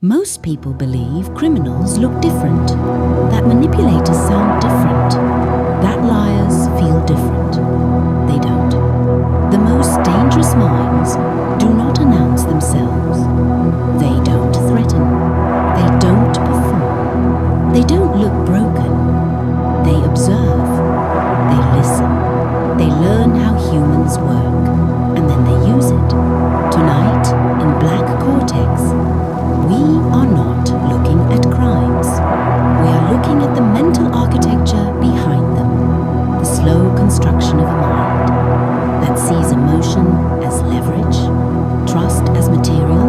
Most people believe criminals look different, that manipulators sound different, that liars feel different. They don't. The most dangerous minds do not announce themselves. They don't threaten. They don't perform. They don't look broken. They observe. They listen. They learn how humans work, and then they use it. Tonight, in Black Cortex, we are not looking at crimes. We are looking at the mental architecture behind them, the slow construction of a mind that sees emotion as leverage, trust as material,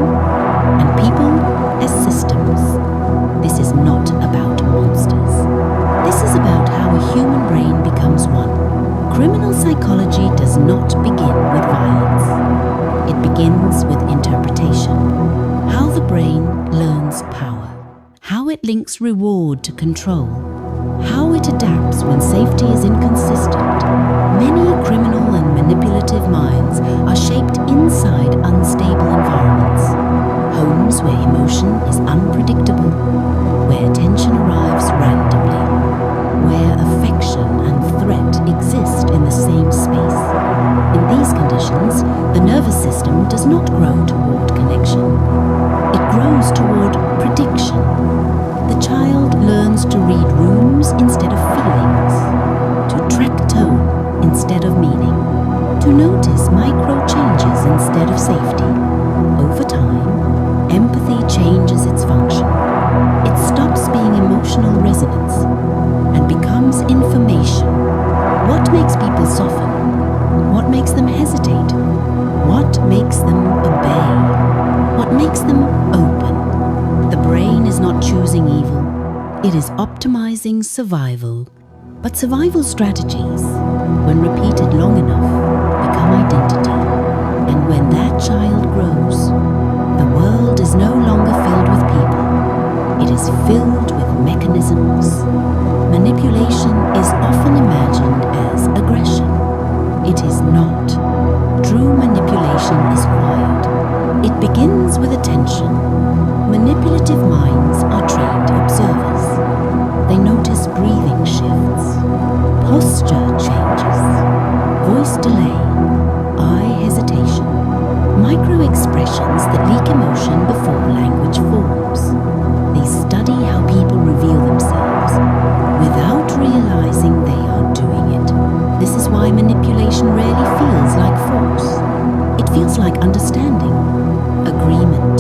and people as systems. This is not about monsters. This is about how a human brain becomes one. Criminal psychology does not begin with violence. It begins with interpretation. How the brain learns power. How it links reward to control. How it adapts when safety is inconsistent. Many criminal and manipulative minds are shaped inside unstable environments. Homes where emotion is unpredictable, where tension arrives randomly, where affection and threat exist in the same space. In these conditions, the nervous system does not grow toward connection. It grows toward prediction. The child learns to read rooms instead of feelings, to track tone instead of meaning, to notice micro changes instead of safety. Over time, empathy changes its function. It stops being emotional resonance and becomes information. What makes people soften? What makes them hesitate? What makes them obey? What makes them open? The brain is not choosing evil. It is optimizing survival. But survival strategies, when repeated long enough, become identity. And when that child grows, the world is no longer filled with people. It is filled with mechanisms. Manipulation is often imagined as aggression. It is not. True manipulation is quiet. It begins with attention. Manipulative minds are trained observers. They notice breathing shifts, posture changes, voice delay, eye hesitation, micro-expressions that leak emotion before language forms. They study how people reveal themselves without realizing they are doing it. This is why manipulation rarely feels like force. It feels like understanding, agreement,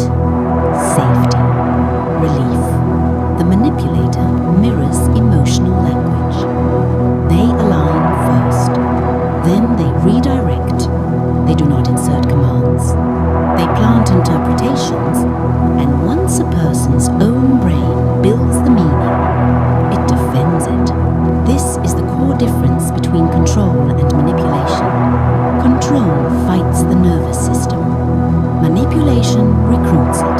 safety, relief. The manipulator mirrors emotional language. They align first, then they redirect. They do not insert commands. They plant interpretations, and once a person's own brain builds the meaning, it defends it. This is the core difference between control and manipulation. Control fights the nervous system. Manipulation recruits it.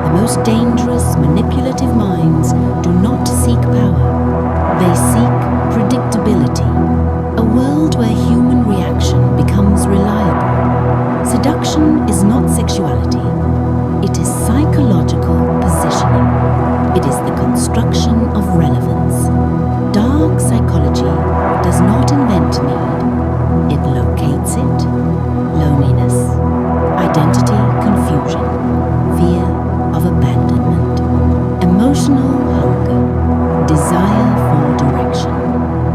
The most dangerous manipulative minds do not seek power. They seek predictability. A world where human reaction becomes reliable. Seduction is not sexuality. It is psychological positioning. It is the construction of relevance. Dark psychology does not invent need. It locates it. Loneliness, identity confusion, fear of abandonment, emotional hunger, desire for direction.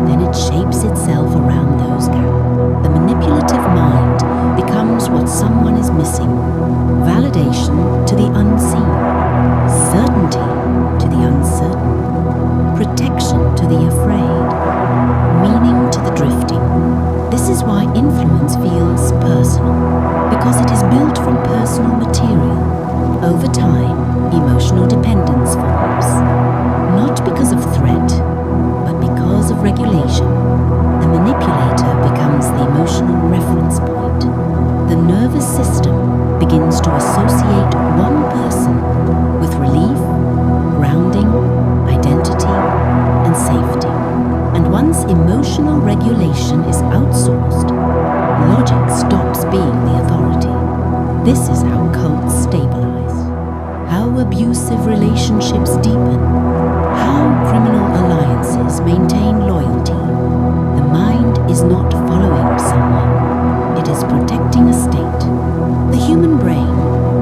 Then it shapes itself around those gaps. The manipulative mind becomes what someone is missing. Validation to the unseen, certainty to the uncertain, protection to the afraid, meaning to the drifting. This is why influence feels personal, because it is built from personal material. Over time, emotional dependence forms, not because of threat, but because of regulation. The manipulator becomes the emotional reference point. The nervous system begins to associate one person with relief, grounding, identity, and safety. And once emotional regulation is outsourced, logic stops being the authority. This is how cults stabilize, how abuse abusive relationships deepen, how criminal alliances maintain loyalty. The mind is not following someone, it is protecting a state. The human brain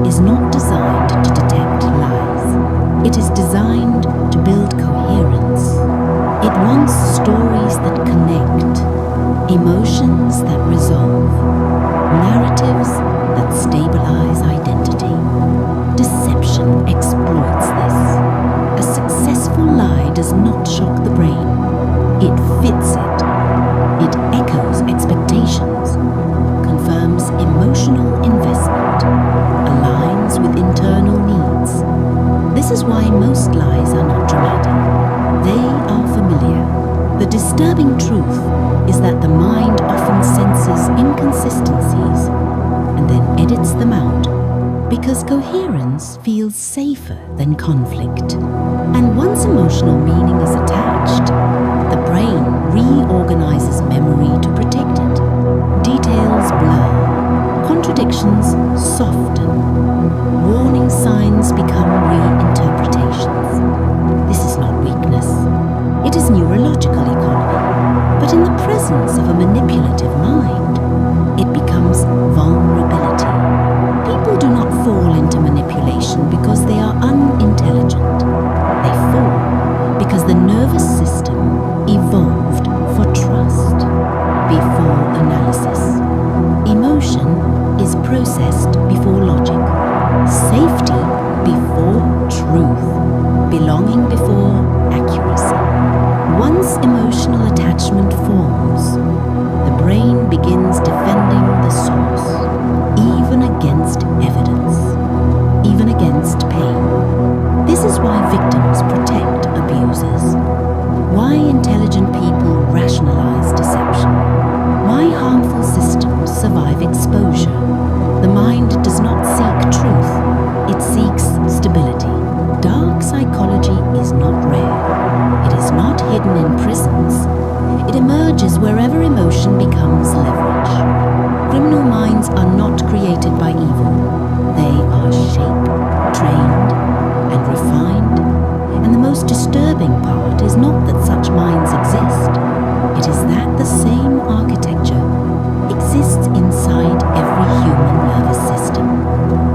is not designed to detect lies. It is designed to build coherence. It wants stories that connect, emotions that resolve, narratives that stabilize identity. Deception exploits this. A successful lie does not shock the brain. It fits it. It echoes expectations, confirms emotional investment, aligns with internal needs. This is why most lies are not dramatic. They are familiar. The disturbing truth is that the mind often senses inconsistencies and then edits them out because coherence feels safer than conflict. And once emotional meaning is attached, the brain reorganizes memory to protect it. Details blur, contradictions soften, warning signs become reinterpretations. This is not weakness, it is neurological economy. But in the presence of a manipulative mind, it becomes vulnerability. People do not fall into manipulation because they are unintelligent. They fall because the nervous system evolved for trust before analysis. Emotion is processed before logic. Safety before truth. Belonging before accuracy. Once emotional attachment forms, the brain begins defending the source, even against evidence, even against pain. This is why victims protect abusers, why intelligent people rationalize deception, why harmful systems survive exposure. The mind does not seek truth, it seeks stability. Dark psychology is not rare. It is not hidden in prisons. It emerges wherever emotion becomes leverage. Criminal minds are not created by evil. They are shaped, trained, and refined. And the most disturbing part is not that such minds exist. It is that the same architecture exists inside every human nervous system.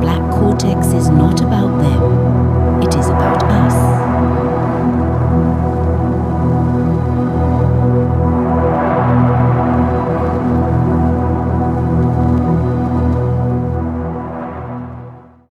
Black Cortex is not a